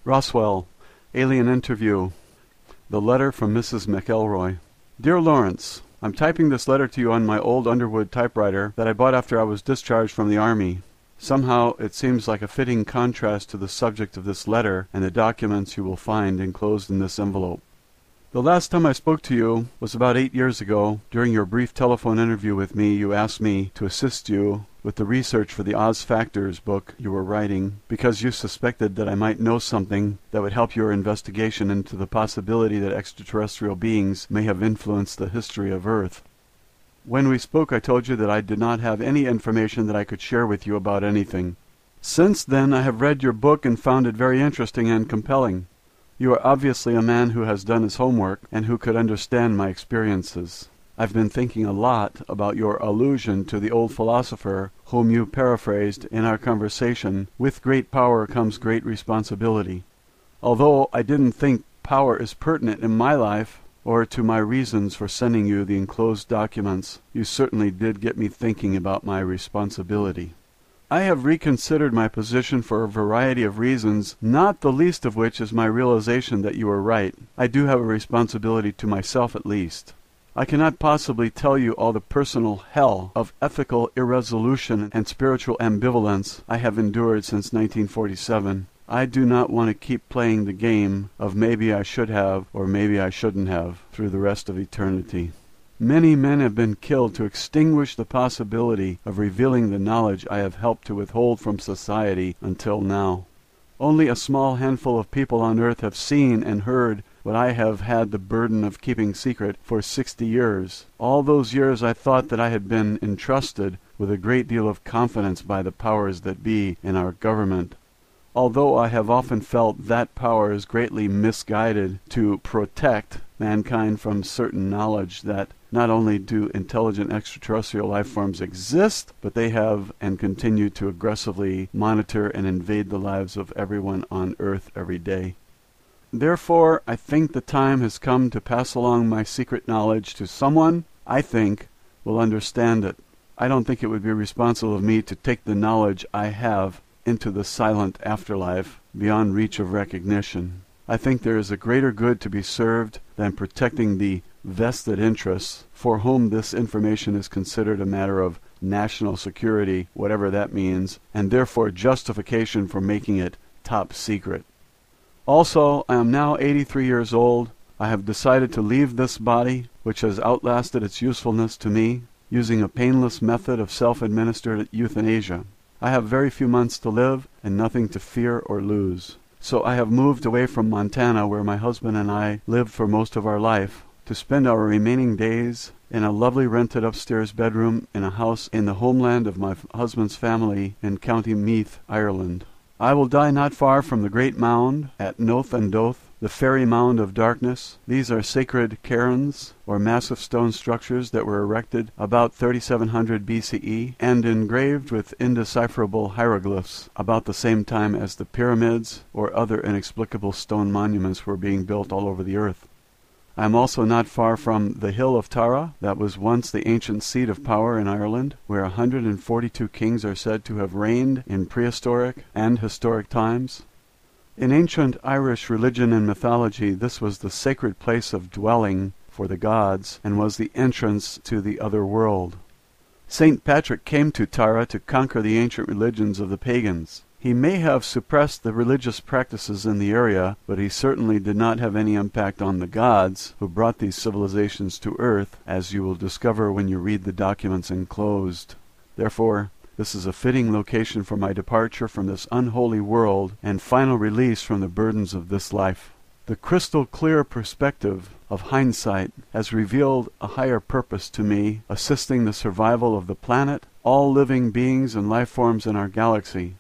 Roswell, Alien Interview. The letter from Mrs. McElroy. Dear Lawrence, I'm typing this letter to you on my old Underwood typewriter that I bought after I was discharged from the Army. Somehow it seems like a fitting contrast to the subject of this letter and the documents you will find enclosed in this envelope. The last time I spoke to you was about 8 years ago. During your brief telephone interview with me, you asked me to assist you with the research for the Oz Factors book you were writing, because you suspected that I might know something that would help your investigation into the possibility that extraterrestrial beings may have influenced the history of Earth. When we spoke, I told you that I did not have any information that I could share with you about anything. Since then, I have read your book and found it very interesting and compelling. You are obviously a man who has done his homework and who could understand my experiences. I've been thinking a lot about your allusion to the old philosopher whom you paraphrased in our conversation, "With great power comes great responsibility." Although I didn't think power is pertinent in my life or to my reasons for sending you the enclosed documents, you certainly did get me thinking about my responsibility. I have reconsidered my position for a variety of reasons, not the least of which is my realization that you are right. I do have a responsibility to myself at least. I cannot possibly tell you all the personal hell of ethical irresolution and spiritual ambivalence I have endured since 1947. I do not want to keep playing the game of maybe I should have or maybe I shouldn't have through the rest of eternity. Many men have been killed to extinguish the possibility of revealing the knowledge I have helped to withhold from society until now. Only a small handful of people on earth have seen and heard what I have had the burden of keeping secret for 60 years. All those years I thought that I had been entrusted with a great deal of confidence by the powers that be in our government. Although I have often felt that power is greatly misguided to protect mankind from certain knowledge that not only do intelligent extraterrestrial life forms exist, but they have and continue to aggressively monitor and invade the lives of everyone on Earth every day. Therefore, I think the time has come to pass along my secret knowledge to someone I think will understand it. I don't think it would be responsible of me to take the knowledge I have into the silent afterlife beyond reach of recognition. I think there is a greater good to be served than protecting the vested interests for whom this information is considered a matter of national security, whatever that means, and therefore justification for making it top secret. Also, I am now 83 years old. I have decided to leave this body, which has outlasted its usefulness to me, using a painless method of self-administered euthanasia. I have very few months to live and nothing to fear or lose. So I have moved away from Montana, where my husband and I lived for most of our life, to spend our remaining days in a lovely rented upstairs bedroom in a house in the homeland of my husband's family in County Meath, Ireland. I will die not far from the great mound at Noth and Doth, the fairy mound of darkness. These are sacred cairns, or massive stone structures that were erected about 3700 BCE and engraved with indecipherable hieroglyphs about the same time as the pyramids or other inexplicable stone monuments were being built all over the earth. I am also not far from the hill of Tara, that was once the ancient seat of power in Ireland, where 142 kings are said to have reigned in prehistoric and historic times. In ancient Irish religion and mythology, this was the sacred place of dwelling for the gods and was the entrance to the other world. St. Patrick came to Tara to conquer the ancient religions of the pagans. He may have suppressed the religious practices in the area, but he certainly did not have any impact on the gods who brought these civilizations to Earth, as you will discover when you read the documents enclosed. Therefore, this is a fitting location for my departure from this unholy world and final release from the burdens of this life. The crystal clear perspective of hindsight has revealed a higher purpose to me, assisting the survival of the planet, all living beings and life forms in our galaxy.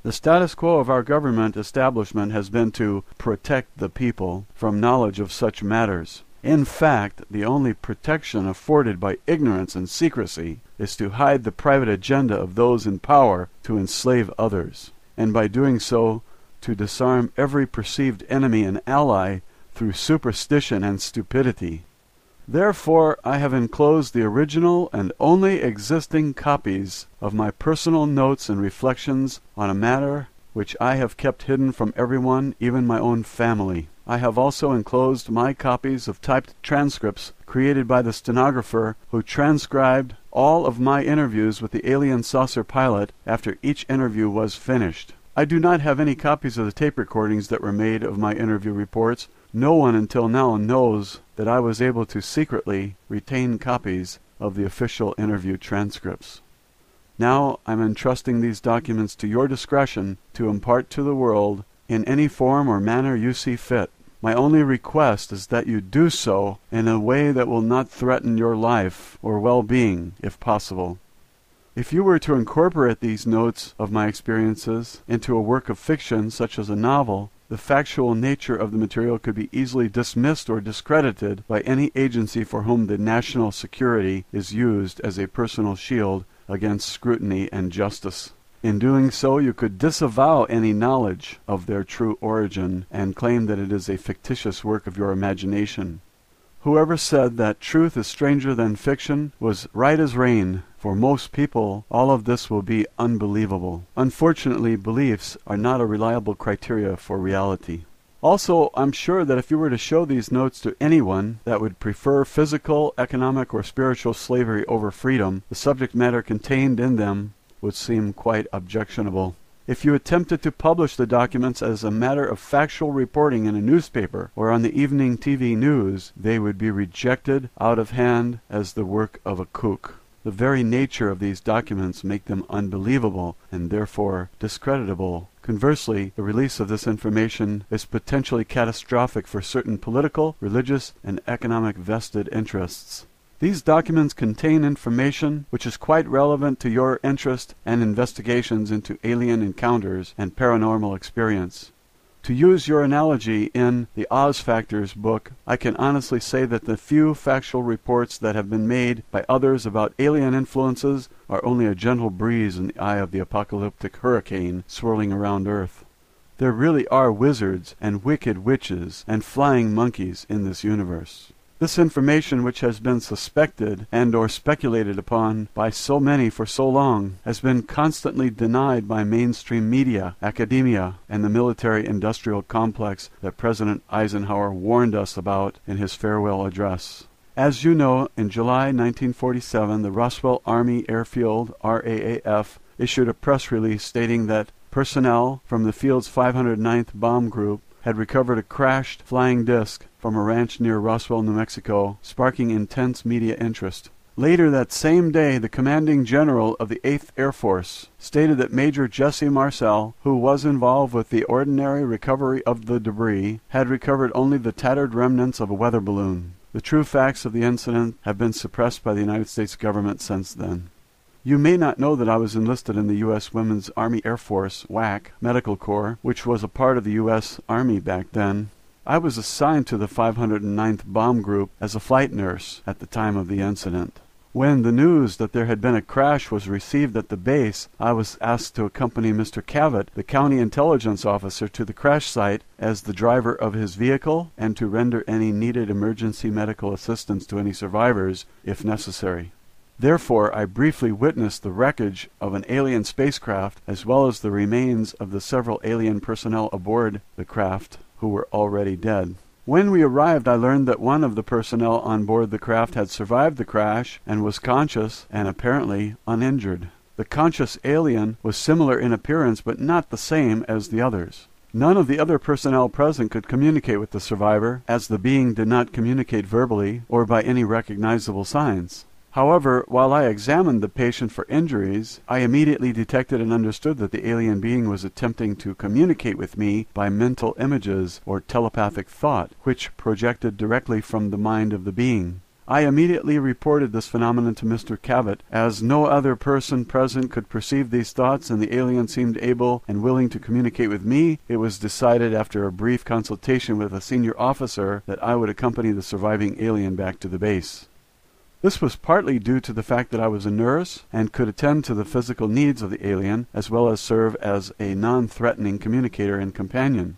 The status quo of our government establishment has been to protect the people from knowledge of such matters. In fact, the only protection afforded by ignorance and secrecy is to hide the private agenda of those in power to enslave others, and by doing so, to disarm every perceived enemy and ally through superstition and stupidity. Therefore, I have enclosed the original and only existing copies of my personal notes and reflections on a matter which I have kept hidden from everyone, even my own family. I have also enclosed my copies of typed transcripts created by the stenographer who transcribed all of my interviews with the alien saucer pilot after each interview was finished. I do not have any copies of the tape recordings that were made of my interview reports. No one until now knows that I was able to secretly retain copies of the official interview transcripts. Now I'm entrusting these documents to your discretion to impart to the world in any form or manner you see fit. My only request is that you do so in a way that will not threaten your life or well-being, if possible. If you were to incorporate these notes of my experiences into a work of fiction, such as a novel, the factual nature of the material could be easily dismissed or discredited by any agency for whom the national security is used as a personal shield against scrutiny and justice. In doing so, you could disavow any knowledge of their true origin and claim that it is a fictitious work of your imagination. Whoever said that truth is stranger than fiction was right as rain. For most people, all of this will be unbelievable. Unfortunately, beliefs are not a reliable criteria for reality. Also, I'm sure that if you were to show these notes to anyone that would prefer physical, economic, or spiritual slavery over freedom, the subject matter contained in them would seem quite objectionable. If you attempted to publish the documents as a matter of factual reporting in a newspaper or on the evening TV news, they would be rejected out of hand as the work of a kook. The very nature of these documents make them unbelievable and therefore discreditable. Conversely, the release of this information is potentially catastrophic for certain political, religious, and economic vested interests. These documents contain information which is quite relevant to your interest and investigations into alien encounters and paranormal experience. To use your analogy in the Oz Factors book, I can honestly say that the few factual reports that have been made by others about alien influences are only a gentle breeze in the eye of the apocalyptic hurricane swirling around Earth. There really are wizards and wicked witches and flying monkeys in this universe. This information, which has been suspected and or speculated upon by so many for so long, has been constantly denied by mainstream media, academia, and the military-industrial complex that President Eisenhower warned us about in his farewell address. As you know, in July 1947, the Roswell Army Airfield, RAAF, issued a press release stating that personnel from the field's 509th Bomb Group had recovered a crashed flying disc from a ranch near Roswell, New Mexico, sparking intense media interest. Later that same day, the commanding general of the 8th Air Force stated that Major Jesse Marcel, who was involved with the ordinary recovery of the debris, had recovered only the tattered remnants of a weather balloon. The true facts of the incident have been suppressed by the United States government since then. You may not know that I was enlisted in the U.S. Women's Army Air Force, WAC, Medical Corps, which was a part of the U.S. Army back then. I was assigned to the 509th Bomb Group as a flight nurse at the time of the incident. When the news that there had been a crash was received at the base, I was asked to accompany Mr. Cavett, the county intelligence officer, to the crash site as the driver of his vehicle and to render any needed emergency medical assistance to any survivors, if necessary. Therefore, I briefly witnessed the wreckage of an alien spacecraft as well as the remains of the several alien personnel aboard the craft who were already dead. When we arrived, I learned that one of the personnel on board the craft had survived the crash and was conscious and apparently uninjured. The conscious alien was similar in appearance but not the same as the others. None of the other personnel present could communicate with the survivor, as the being did not communicate verbally or by any recognizable signs. However, while I examined the patient for injuries, I immediately detected and understood that the alien being was attempting to communicate with me by mental images or telepathic thought, which projected directly from the mind of the being. I immediately reported this phenomenon to Mr. Cavett. As no other person present could perceive these thoughts and the alien seemed able and willing to communicate with me, it was decided after a brief consultation with a senior officer that I would accompany the surviving alien back to the base. This was partly due to the fact that I was a nurse and could attend to the physical needs of the alien, as well as serve as a non-threatening communicator and companion.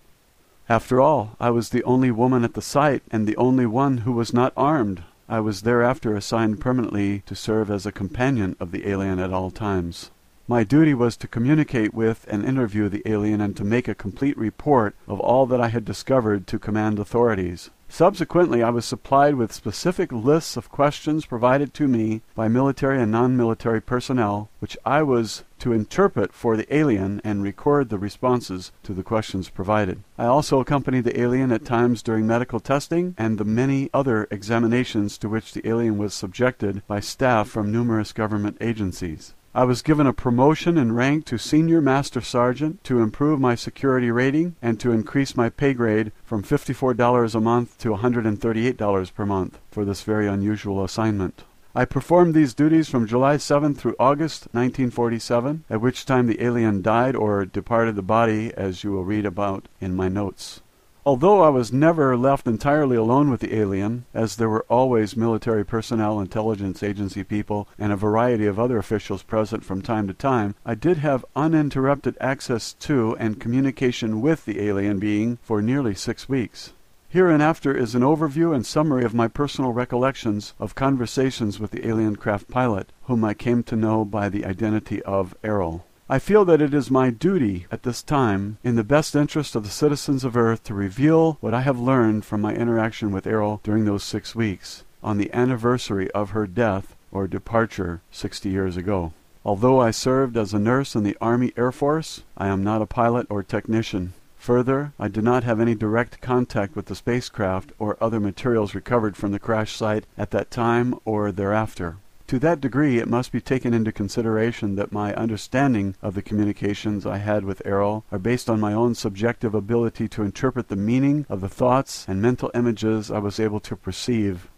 After all, I was the only woman at the site and the only one who was not armed. I was thereafter assigned permanently to serve as a companion of the alien at all times. My duty was to communicate with and interview the alien and to make a complete report of all that I had discovered to command authorities. Subsequently, I was supplied with specific lists of questions provided to me by military and non-military personnel, which I was to interpret for the alien and record the responses to the questions provided. I also accompanied the alien at times during medical testing and the many other examinations to which the alien was subjected by staff from numerous government agencies. I was given a promotion in rank to Senior Master Sergeant to improve my security rating and to increase my pay grade from $54 a month to $138 per month for this very unusual assignment. I performed these duties from July 7 through August 1947, at which time the alien died or departed the body, as you will read about in my notes. Although I was never left entirely alone with the alien, as there were always military personnel, intelligence agency people, and a variety of other officials present from time to time, I did have uninterrupted access to and communication with the alien being for nearly 6 weeks. Hereinafter is an overview and summary of my personal recollections of conversations with the alien craft pilot, whom I came to know by the identity of Errol. I feel that it is my duty at this time, in the best interest of the citizens of Earth, to reveal what I have learned from my interaction with Errol during those 6 weeks, on the anniversary of her death or departure 60 years ago. Although I served as a nurse in the Army Air Force, I am not a pilot or technician. Further, I did not have any direct contact with the spacecraft or other materials recovered from the crash site at that time or thereafter. To that degree, it must be taken into consideration that my understanding of the communications I had with Errol are based on my own subjective ability to interpret the meaning of the thoughts and mental images I was able to perceive.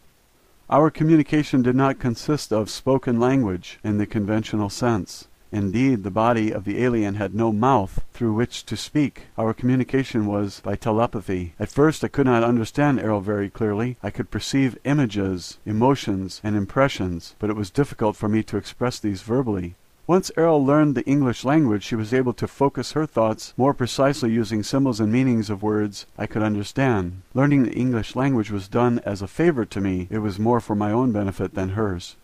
Our communication did not consist of spoken language in the conventional sense. Indeed, the body of the alien had no mouth through which to speak. Our communication was by telepathy. At first I could not understand Errol very clearly. I could perceive images, emotions, and impressions, but it was difficult for me to express these verbally. Once Errol learned the English language, she was able to focus her thoughts more precisely using symbols and meanings of words I could understand. Learning the English language was done as a favor to me. It was more for my own benefit than hers.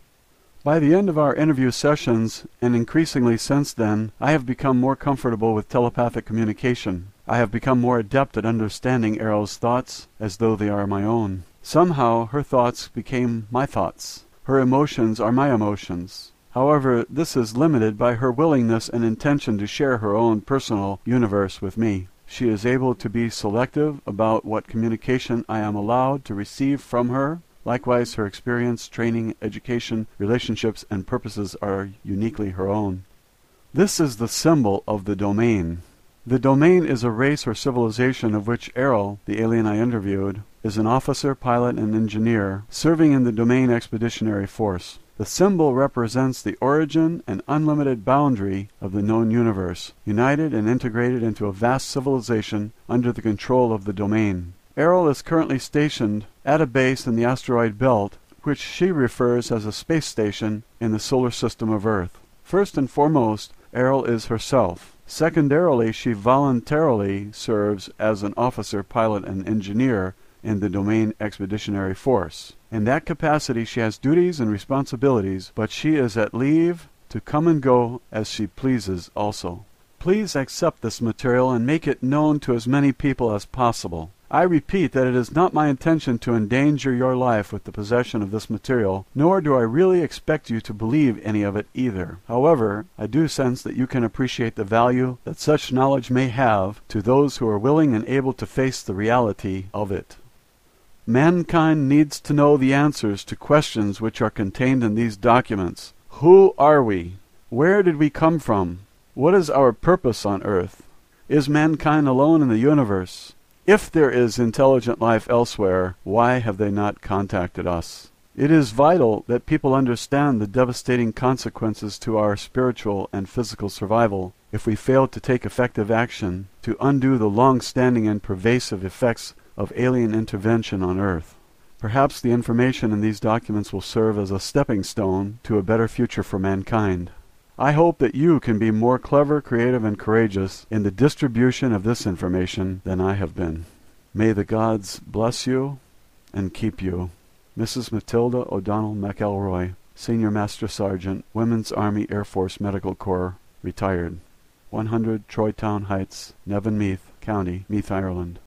By the end of our interview sessions, and increasingly since then, I have become more comfortable with telepathic communication. I have become more adept at understanding Errol's thoughts as though they are my own. Somehow her thoughts became my thoughts. Her emotions are my emotions. However, this is limited by her willingness and intention to share her own personal universe with me. She is able to be selective about what communication I am allowed to receive from her. Likewise, her experience, training, education, relationships, and purposes are uniquely her own. This is the symbol of the domain. The domain is a race or civilization of which Errol, the alien I interviewed, is an officer, pilot, and engineer serving in the Domain Expeditionary Force. The symbol represents the origin and unlimited boundary of the known universe, united and integrated into a vast civilization under the control of the domain. Errol is currently stationed at a base in the asteroid belt, which she refers as a space station in the solar system of Earth. First and foremost, Errol is herself. Secondarily, she voluntarily serves as an officer, pilot, and engineer in the Domain Expeditionary Force. In that capacity, she has duties and responsibilities, but she is at leave to come and go as she pleases also. Please accept this material and make it known to as many people as possible. I repeat that it is not my intention to endanger your life with the possession of this material, nor do I really expect you to believe any of it either. However, I do sense that you can appreciate the value that such knowledge may have to those who are willing and able to face the reality of it. Mankind needs to know the answers to questions which are contained in these documents. Who are we? Where did we come from? What is our purpose on Earth? Is mankind alone in the universe? If there is intelligent life elsewhere, why have they not contacted us? It is vital that people understand the devastating consequences to our spiritual and physical survival if we fail to take effective action to undo the long-standing and pervasive effects of alien intervention on Earth. Perhaps the information in these documents will serve as a stepping stone to a better future for mankind. I hope that you can be more clever, creative, and courageous in the distribution of this information than I have been. May the gods bless you and keep you. Mrs. Matilda O'Donnell McElroy, Senior Master Sergeant, Women's Army Air Force Medical Corps, retired. 100 Troytown Heights, Neven Meath, County, Meath, Ireland.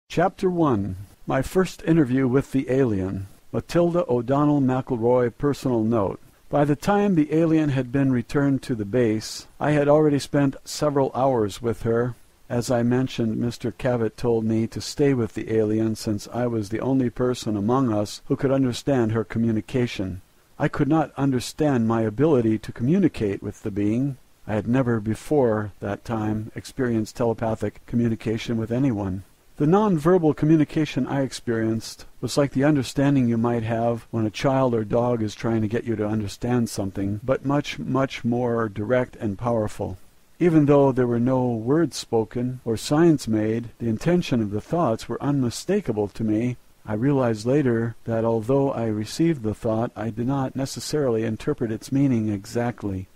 Chapter 1. My first interview with the alien. Matilda O'Donnell McElroy personal note. By the time the alien had been returned to the base, I had already spent several hours with her. As I mentioned, Mr. Cavett told me to stay with the alien since I was the only person among us who could understand her communication. I could not understand my ability to communicate with the being. I had never before that time experienced telepathic communication with anyone. The non-verbal communication I experienced was like the understanding you might have when a child or dog is trying to get you to understand something, but much, much more direct and powerful. Even though there were no words spoken or signs made, the intention of the thoughts were unmistakable to me. I realized later that although I received the thought, I did not necessarily interpret its meaning exactly.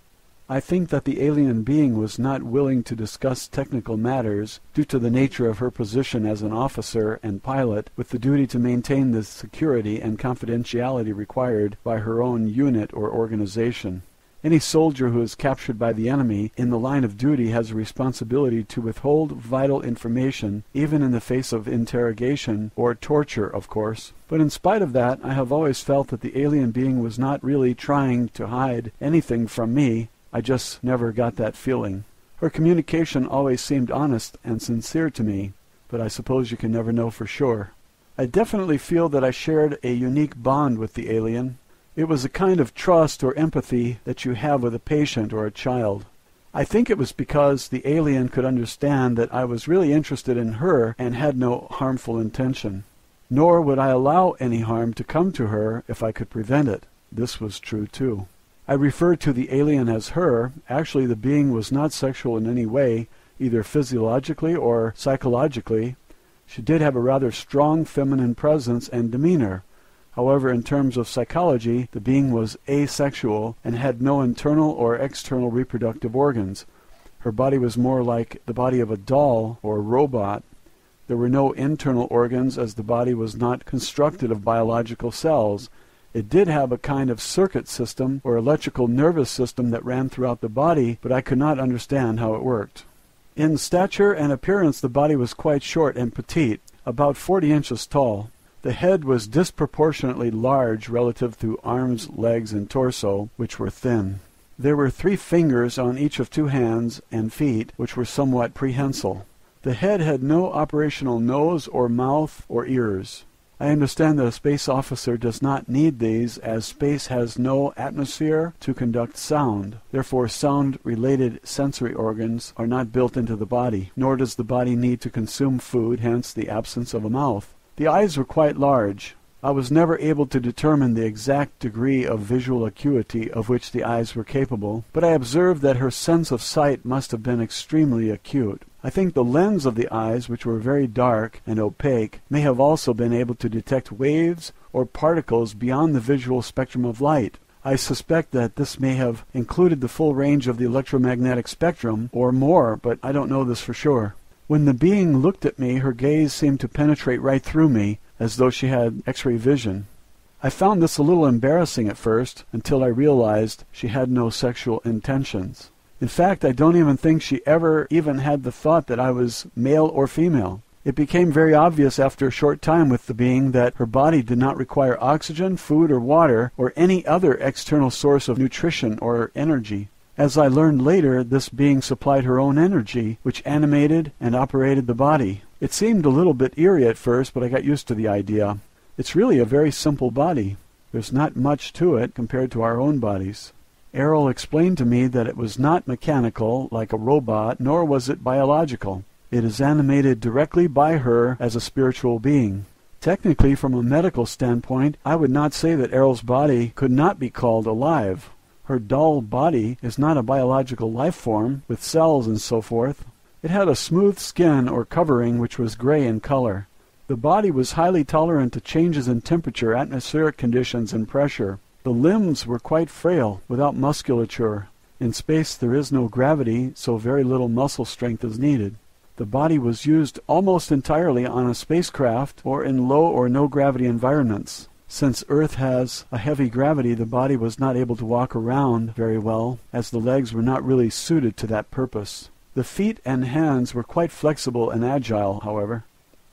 I think that the alien being was not willing to discuss technical matters due to the nature of her position as an officer and pilot with the duty to maintain the security and confidentiality required by her own unit or organization. Any soldier who is captured by the enemy in the line of duty has a responsibility to withhold vital information, even in the face of interrogation or torture, of course. But in spite of that, I have always felt that the alien being was not really trying to hide anything from me. I just never got that feeling. Her communication always seemed honest and sincere to me, but I suppose you can never know for sure. I definitely feel that I shared a unique bond with the alien. It was a kind of trust or empathy that you have with a patient or a child. I think it was because the alien could understand that I was really interested in her and had no harmful intention. Nor would I allow any harm to come to her if I could prevent it. This was true too. I refer to the alien as her. Actually, the being was not sexual in any way, either physiologically or psychologically. She did have a rather strong feminine presence and demeanor. However, in terms of psychology, the being was asexual and had no internal or external reproductive organs. Her body was more like the body of a doll or robot. There were no internal organs as the body was not constructed of biological cells. It did have a kind of circuit system or electrical nervous system that ran throughout the body, but I could not understand how it worked. In stature and appearance, the body was quite short and petite, about 40 inches tall. The head was disproportionately large relative to arms, legs, and torso, which were thin. There were 3 fingers on each of 2 hands and feet, which were somewhat prehensile. The head had no operational nose or mouth or ears. I understand that a space officer does not need these, as space has no atmosphere to conduct sound. Therefore, sound-related sensory organs are not built into the body, nor does the body need to consume food, hence the absence of a mouth. The eyes were quite large. I was never able to determine the exact degree of visual acuity of which the eyes were capable, but I observed that her sense of sight must have been extremely acute. I think the lens of the eyes, which were very dark and opaque, may have also been able to detect waves or particles beyond the visual spectrum of light. I suspect that this may have included the full range of the electromagnetic spectrum, or more, but I don't know this for sure. When the being looked at me, her gaze seemed to penetrate right through me, as though she had X-ray vision. I found this a little embarrassing at first, until I realized she had no sexual intentions. In fact, I don't even think she ever even had the thought that I was male or female. It became very obvious after a short time with the being that her body did not require oxygen, food, or water, or any other external source of nutrition or energy. As I learned later, this being supplied her own energy, which animated and operated the body. It seemed a little bit eerie at first, but I got used to the idea. It's really a very simple body. There's not much to it compared to our own bodies. Errol explained to me that it was not mechanical, like a robot, nor was it biological. It is animated directly by her as a spiritual being. Technically, from a medical standpoint, I would not say that Errol's body could not be called alive. Her dull body is not a biological life form, with cells and so forth. It had a smooth skin or covering which was gray in color. The body was highly tolerant to changes in temperature, atmospheric conditions, and pressure. The limbs were quite frail, without musculature. In space there is no gravity, so very little muscle strength is needed. The body was used almost entirely on a spacecraft or in low or no gravity environments. Since Earth has a heavy gravity, the body was not able to walk around very well, as the legs were not really suited to that purpose. The feet and hands were quite flexible and agile, however.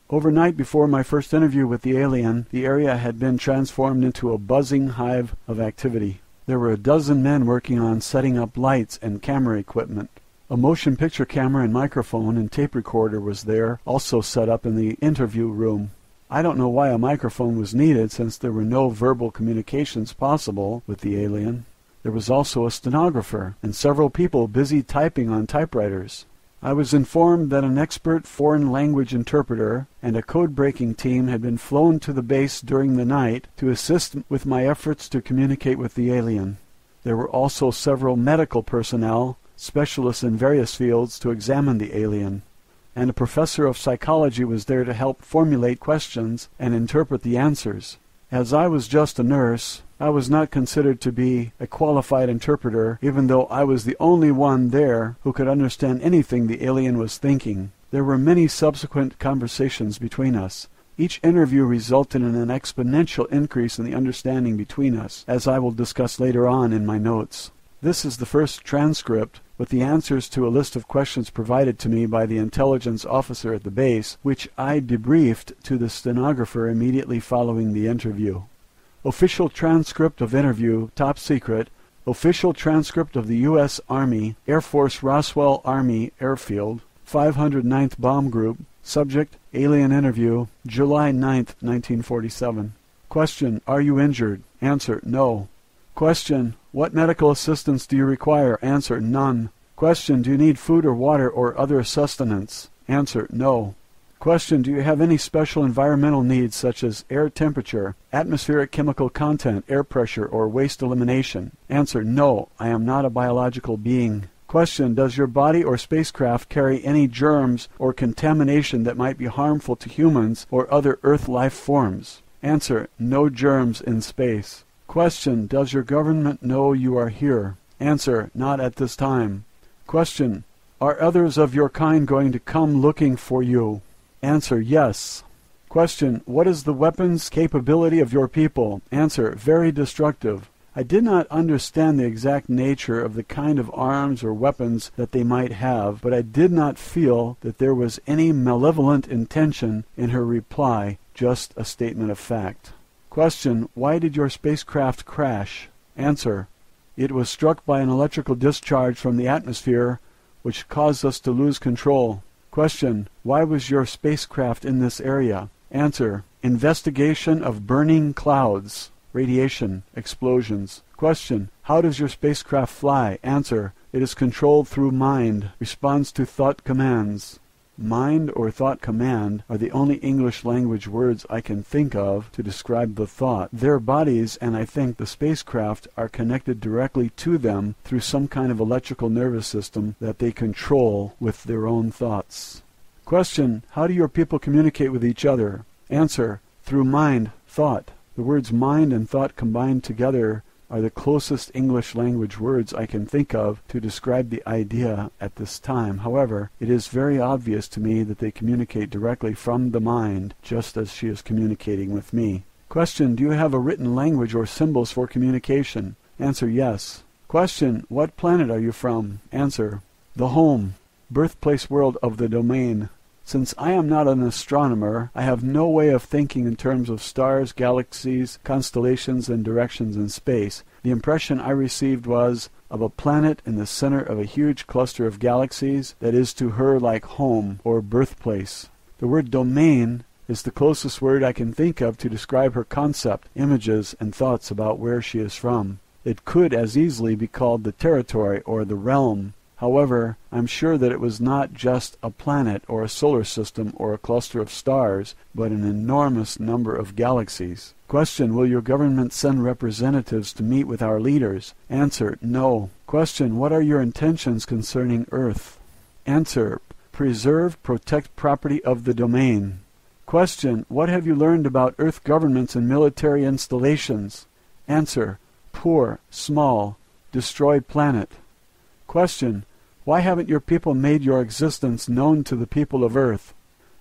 Overnight before my first interview with the alien, the area had been transformed into a buzzing hive of activity. There were 12 men working on setting up lights and camera equipment. A motion picture camera and microphone and tape recorder was there, also set up in the interview room. I don't know why a microphone was needed, since there were no verbal communications possible with the alien. There was also a stenographer and several people busy typing on typewriters. I was informed that an expert foreign language interpreter and a code-breaking team had been flown to the base during the night to assist with my efforts to communicate with the alien. There were also several medical personnel, specialists in various fields, to examine the alien, and a professor of psychology was there to help formulate questions and interpret the answers. As I was just a nurse, I was not considered to be a qualified interpreter, even though I was the only one there who could understand anything the alien was thinking. There were many subsequent conversations between us. Each interview resulted in an exponential increase in the understanding between us, as I will discuss later on in my notes. This is the first transcript, with the answers to a list of questions provided to me by the intelligence officer at the base, which I debriefed to the stenographer immediately following the interview. Official transcript of interview, top secret. Official transcript of the U.S. Army, Air Force Roswell Army Airfield, 509th Bomb Group. Subject, alien interview, July 9th, 1947. Question, are you injured? Answer, no. Question, what medical assistance do you require? Answer, none. Question, do you need food or water or other sustenance? Answer, no. Question, do you have any special environmental needs such as air temperature, atmospheric chemical content, air pressure, or waste elimination? Answer, no, I am not a biological being. Question, does your body or spacecraft carry any germs or contamination that might be harmful to humans or other Earth life forms? Answer, no germs in space. Question, does your government know you are here? Answer, not at this time. Question, are others of your kind going to come looking for you? Answer, yes. Question, what is the weapons capability of your people? Answer, very destructive. I did not understand the exact nature of the kind of arms or weapons that they might have, but I did not feel that there was any malevolent intention in her reply, just a statement of fact. Question, why did your spacecraft crash? Answer, it was struck by an electrical discharge from the atmosphere, which caused us to lose control. Question, why was your spacecraft in this area? Answer, investigation of burning clouds, radiation, explosions. Question, how does your spacecraft fly? Answer, it is controlled through mind, responds to thought commands. Mind or thought command are the only English language words I can think of to describe the thought. Their bodies, and I think the spacecraft, are connected directly to them through some kind of electrical nervous system that they control with their own thoughts. Question, how do your people communicate with each other? Answer, through mind, thought. The words mind and thought combined together are the closest English language words I can think of to describe the idea at this time. However, it is very obvious to me that they communicate directly from the mind, just as she is communicating with me. Question, do you have a written language or symbols for communication? Answer, yes. Question, what planet are you from? Answer, the home, birthplace world of the domain. Since I am not an astronomer, I have no way of thinking in terms of stars, galaxies, constellations, and directions in space. The impression I received was of a planet in the center of a huge cluster of galaxies that is to her like home or birthplace. The word domain is the closest word I can think of to describe her concept, images, and thoughts about where she is from. It could as easily be called the territory or the realm. However, I'm sure that it was not just a planet or a solar system or a cluster of stars, but an enormous number of galaxies. Question, will your government send representatives to meet with our leaders? Answer, no. Question, what are your intentions concerning Earth? Answer, preserve, protect property of the domain. Question, what have you learned about Earth governments and military installations? Answer, poor, small, destroy planet. Question, why haven't your people made your existence known to the people of Earth?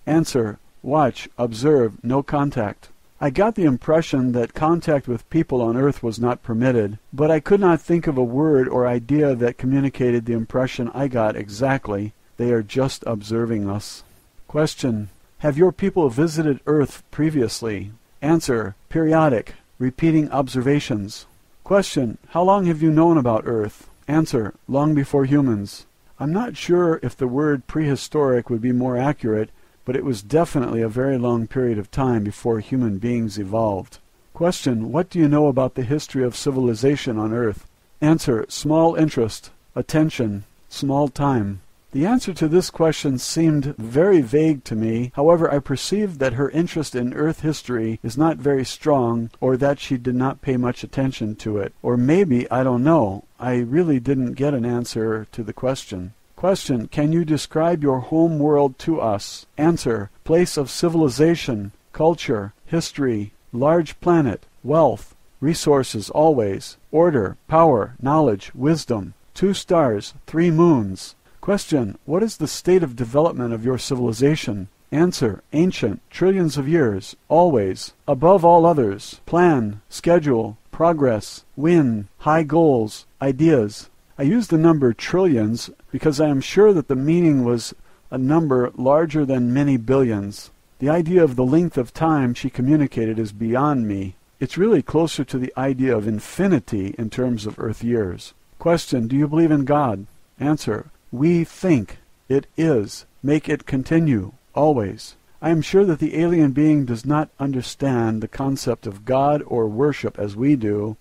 Answer, watch, observe, no contact. I got the impression that contact with people on Earth was not permitted, but I could not think of a word or idea that communicated the impression I got exactly. They are just observing us. Question: have your people visited Earth previously? Answer: periodic, repeating observations. Question: how long have you known about Earth? Answer: long before humans. I'm not sure if the word prehistoric would be more accurate, but it was definitely a very long period of time before human beings evolved. Question: what do you know about the history of civilization on Earth? Answer: small interest, attention, small time. The answer to this question seemed very vague to me. However, I perceived that her interest in Earth history is not very strong, or that she did not pay much attention to it. Or maybe, I don't know. I really didn't get an answer to the question. Question: can you describe your home world to us? Answer: place of civilization, culture, history, large planet, wealth, resources always, order, power, knowledge, wisdom, 2 stars, 3 moons. Question: what is the state of development of your civilization? Answer: ancient, trillions of years, always, above all others, plan, schedule, progress, win, high goals, ideas. I use the number trillions because I am sure that the meaning was a number larger than many billions. The idea of the length of time she communicated is beyond me. It's really closer to the idea of infinity in terms of Earth years. Question: do you believe in God? Answer: we think. It is. Make it continue. Always. I am sure that the alien being does not understand the concept of God or worship as we do.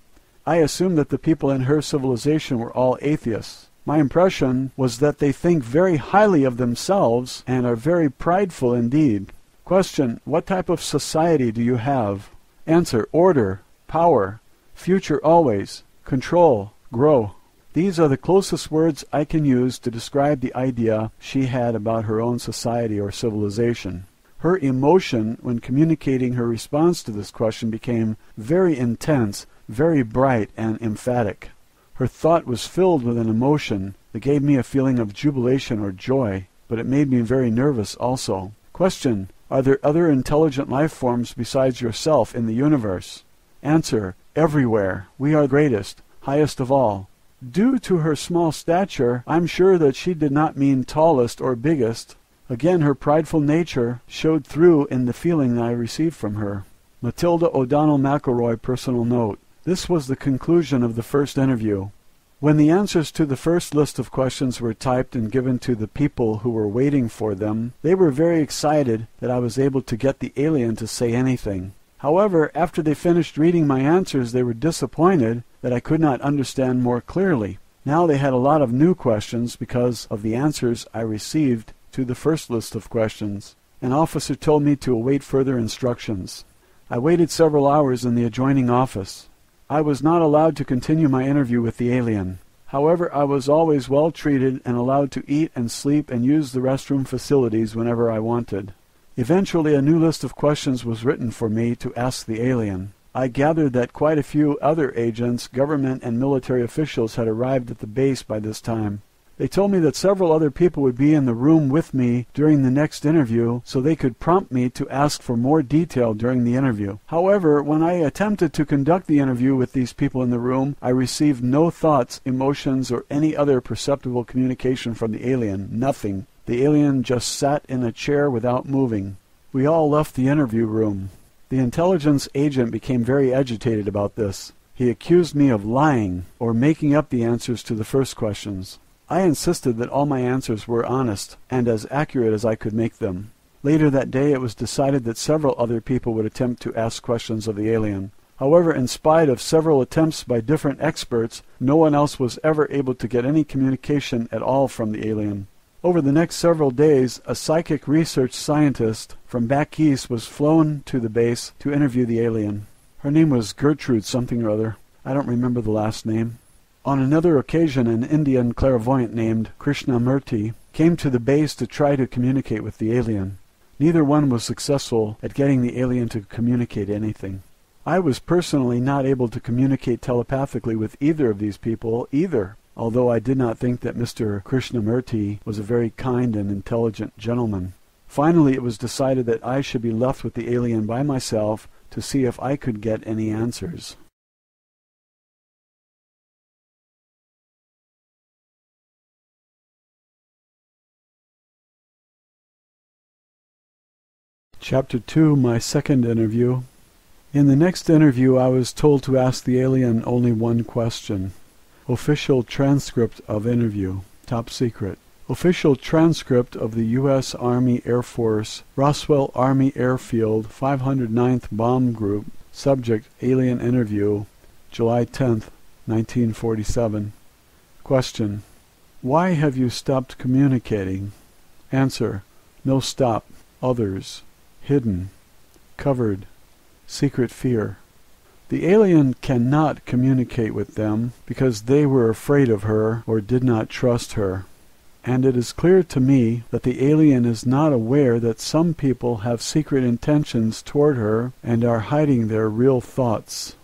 I assume that the people in her civilization were all atheists. My impression was that they think very highly of themselves and are very prideful indeed. Question: what type of society do you have? Answer: order, power, future always, control, grow. These are the closest words I can use to describe the idea she had about her own society or civilization. Her emotion when communicating her response to this question became very intense, very bright and emphatic. Her thought was filled with an emotion that gave me a feeling of jubilation or joy, but it made me very nervous also. Question: are there other intelligent life forms besides yourself in the universe? Answer: everywhere. We are greatest, highest of all. Due to her small stature, I'm sure that she did not mean tallest or biggest. Again, her prideful nature showed through in the feeling I received from her. Matilda O'Donnell McElroy, personal note. This was the conclusion of the first interview. When the answers to the first list of questions were typed and given to the people who were waiting for them, they were very excited that I was able to get the alien to say anything. However, after they finished reading my answers, they were disappointed that I could not understand more clearly. Now they had a lot of new questions because of the answers I received to the first list of questions. An officer told me to await further instructions. I waited several hours in the adjoining office. I was not allowed to continue my interview with the alien. However, I was always well treated and allowed to eat and sleep and use the restroom facilities whenever I wanted. Eventually, a new list of questions was written for me to ask the alien. I gathered that quite a few other agents, government and military officials had arrived at the base by this time. They told me that several other people would be in the room with me during the next interview, so they could prompt me to ask for more detail during the interview. However, when I attempted to conduct the interview with these people in the room, I received no thoughts, emotions, or any other perceptible communication from the alien. Nothing. The alien just sat in a chair without moving. We all left the interview room. The intelligence agent became very agitated about this. He accused me of lying or making up the answers to the first questions. I insisted that all my answers were honest and as accurate as I could make them. Later that day it was decided that several other people would attempt to ask questions of the alien. However, in spite of several attempts by different experts, no one else was ever able to get any communication at all from the alien. Over the next several days, a psychic research scientist from back east was flown to the base to interview the alien. Her name was Gertrude something or other. I don't remember the last name. On another occasion, an Indian clairvoyant named Krishnamurti came to the base to try to communicate with the alien. Neither one was successful at getting the alien to communicate anything. I was personally not able to communicate telepathically with either of these people either, although I did not think that Mr. Krishnamurti was a very kind and intelligent gentleman. Finally, it was decided that I should be left with the alien by myself to see if I could get any answers. Chapter 2, my second interview. In the next interview, I was told to ask the alien only one question. Official transcript of interview. Top secret. Official transcript of the U.S. Army Air Force, Roswell Army Airfield, 509th Bomb Group. Subject, alien interview, July 10th, 1947. Question. Why have you stopped communicating? Answer. No stop. Others. Hidden. Covered. Secret fear. The alien cannot communicate with them because they were afraid of her or did not trust her. And it is clear to me that the alien is not aware that some people have secret intentions toward her and are hiding their real thoughts.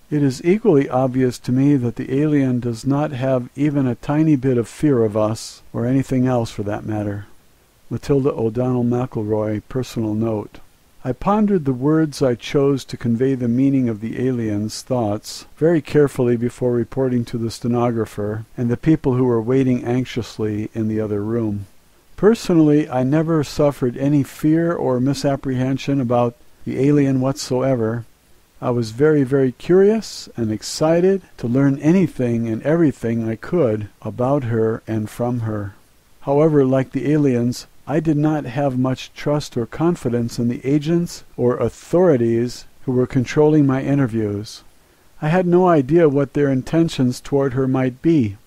It is equally obvious to me that the alien does not have even a tiny bit of fear of us, or anything else for that matter. Matilda O'Donnell McElroy, personal note. I pondered the words I chose to convey the meaning of the alien's thoughts very carefully before reporting to the stenographer and the people who were waiting anxiously in the other room. Personally, I never suffered any fear or misapprehension about the alien whatsoever. I was very, very curious and excited to learn anything and everything I could about her and from her. However, like the aliens, I did not have much trust or confidence in the agents or authorities who were controlling my interviews. I had no idea what their intentions toward her might be.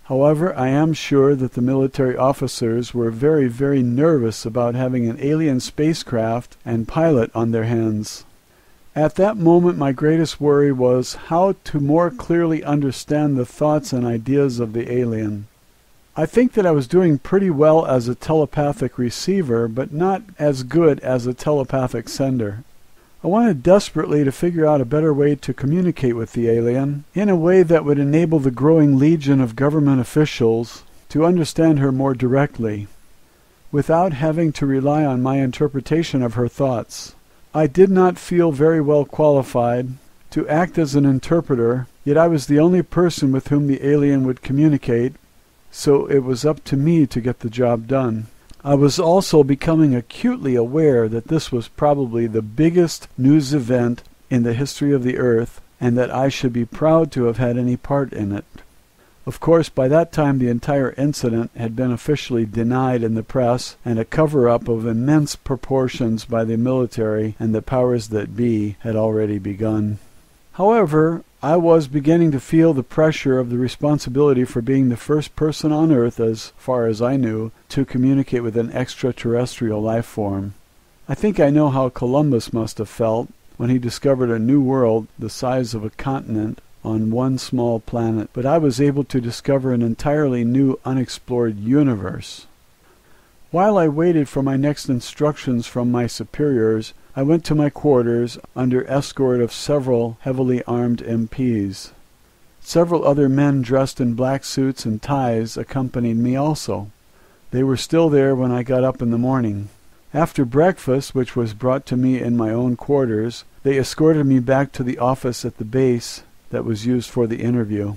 However, I am sure that the military officers were very, very nervous about having an alien spacecraft and pilot on their hands. At that moment, my greatest worry was how to more clearly understand the thoughts and ideas of the alien. I think that I was doing pretty well as a telepathic receiver, but not as good as a telepathic sender. I wanted desperately to figure out a better way to communicate with the alien, in a way that would enable the growing legion of government officials to understand her more directly, without having to rely on my interpretation of her thoughts. I did not feel very well qualified to act as an interpreter, yet I was the only person with whom the alien would communicate, so it was up to me to get the job done. I was also becoming acutely aware that this was probably the biggest news event in the history of the Earth, and that I should be proud to have had any part in it. Of course, by that time the entire incident had been officially denied in the press, and a cover-up of immense proportions by the military and the powers that be had already begun. However, I was beginning to feel the pressure of the responsibility for being the first person on Earth, as far as I knew, to communicate with an extraterrestrial life form. I think I know how Columbus must have felt when he discovered a new world the size of a continent on one small planet, but I was able to discover an entirely new unexplored universe. While I waited for my next instructions from my superiors, I went to my quarters under escort of several heavily armed MPs. Several other men dressed in black suits and ties accompanied me also. They were still there when I got up in the morning. After breakfast, which was brought to me in my own quarters, they escorted me back to the office at the base that was used for the interview.